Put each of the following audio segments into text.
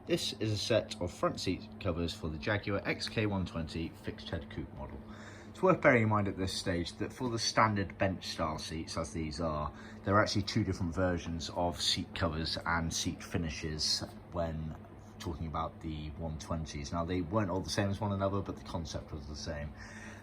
This is a set of front seat covers for the Jaguar XK120 fixed head coupe model. It's worth bearing in mind at this stage that for the standard bench style seats, as these are, there are actually two different versions of seat covers and seat finishes when talking about the 120s. Now, they weren't all the same as one another, but the concept was the same.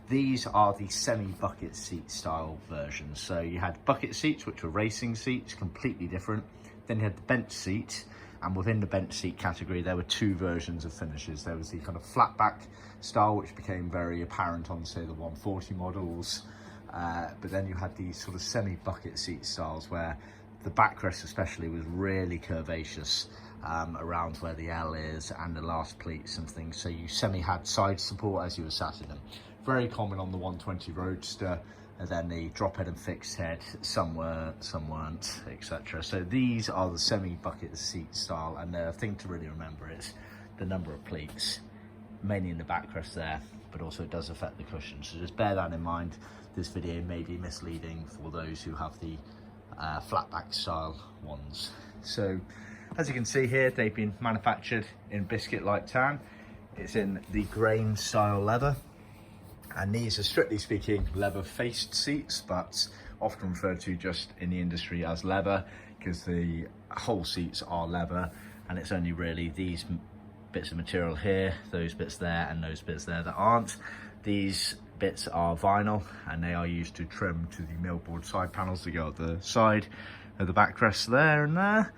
These are the semi-bucket seat style versions. So you had bucket seats, which were racing seats, completely different. Then you had the bench seat, and within the bench seat category, there were two versions of finishes. There was the kind of flat back style, which became very apparent on, say, the 140 models. But then you had these sort of semi-bucket seat styles where the backrest especially was really curvaceous around where the L is and the last pleats and things. So you had side support as you were sat in them. Very common on the 120 Roadster, and then the drop head and fixed head, some were, some weren't, etc. So these are the semi-bucket seat style, and the thing to really remember is the number of pleats, mainly in the backrest there, but also it does affect the cushion. So just bear that in mind. This video may be misleading for those who have the flat back style ones. So as you can see here, they've been manufactured in Biscuit light tan. It's in the grain style leather. And these are, strictly speaking, leather faced seats, but often referred to just in the industry as leather, because the whole seats are leather, and it's only really these bits of material here, those bits there, and those bits there that aren't. These bits are vinyl, and they are used to trim to the millboard side panels that go at the side of the backrest there and there.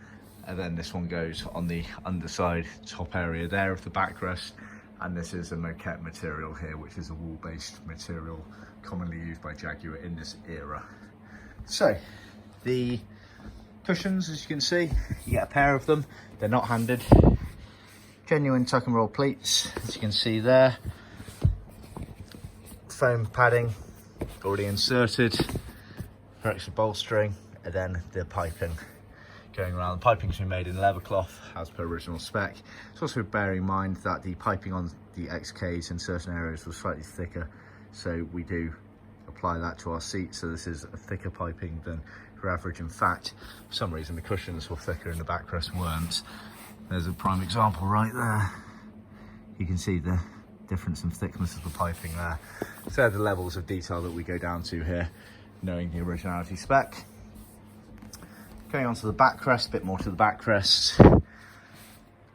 And then this one goes on the underside top area there of the backrest. And this is a moquette material here, which is a wool-based material commonly used by Jaguar in this era. So the cushions, as you can see, you get a pair of them. They're not handed. Genuine tuck and roll pleats, as you can see there. Foam padding already inserted for extra bolstering, and then the piping going around. The piping's been made in leathercloth as per original spec. It's also bearing in mind that the piping on the XKs in certain areas was slightly thicker, so we do apply that to our seat. So this is a thicker piping than your average. In fact, for some reason the cushions were thicker and the backrest weren't. There's a prime example right there. You can see the difference in thickness of the piping there. So they're the levels of detail that we go down to here, knowing the originality spec. Going on to the backrest, a bit more to the backrest.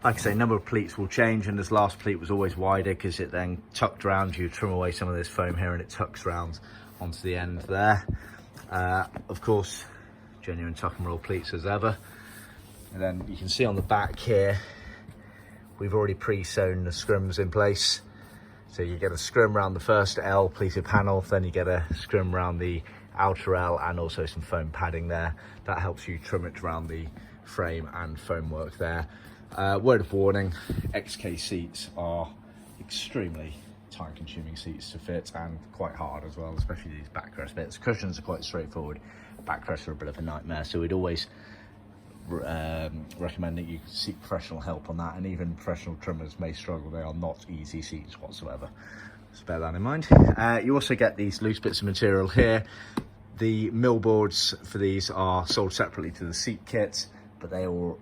Like I say, number of pleats will change, and this last pleat was always wider because it then tucked around. You trim away some of this foam here and it tucks around onto the end there. Of course, genuine tuck and roll pleats as ever. And then you can see on the back here, we've already pre-sewn the scrims in place. So you get a scrim around the first L pleated panel, then you get a scrim around the outer L, and also some foam padding there. That helps you trim it around the frame and foam work there. Word of warning, XK seats are extremely time consuming seats to fit, and quite hard as well, especially these backrest bits. Cushions are quite straightforward, backrests are a bit of a nightmare, so we'd always recommend that you seek professional help on that, and even professional trimmers may struggle. They are not easy seats whatsoever, so bear that in mind. You also get these loose bits of material here. The millboards for these are sold separately to the seat kit, but they all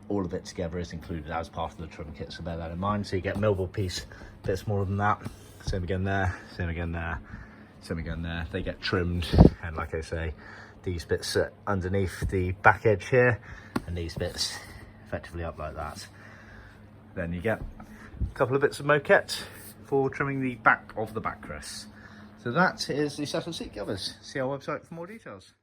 of it together is included as part of the trim kit, so bear that in mind. So you get millboard piece, a bit smaller than that, same again there, same again there, same again there. They get trimmed, and like I say, these bits sit underneath the back edge here, and these bits effectively up like that. Then you get a couple of bits of moquette for trimming the back of the backrest. So that is the set of seat covers. See our website for more details.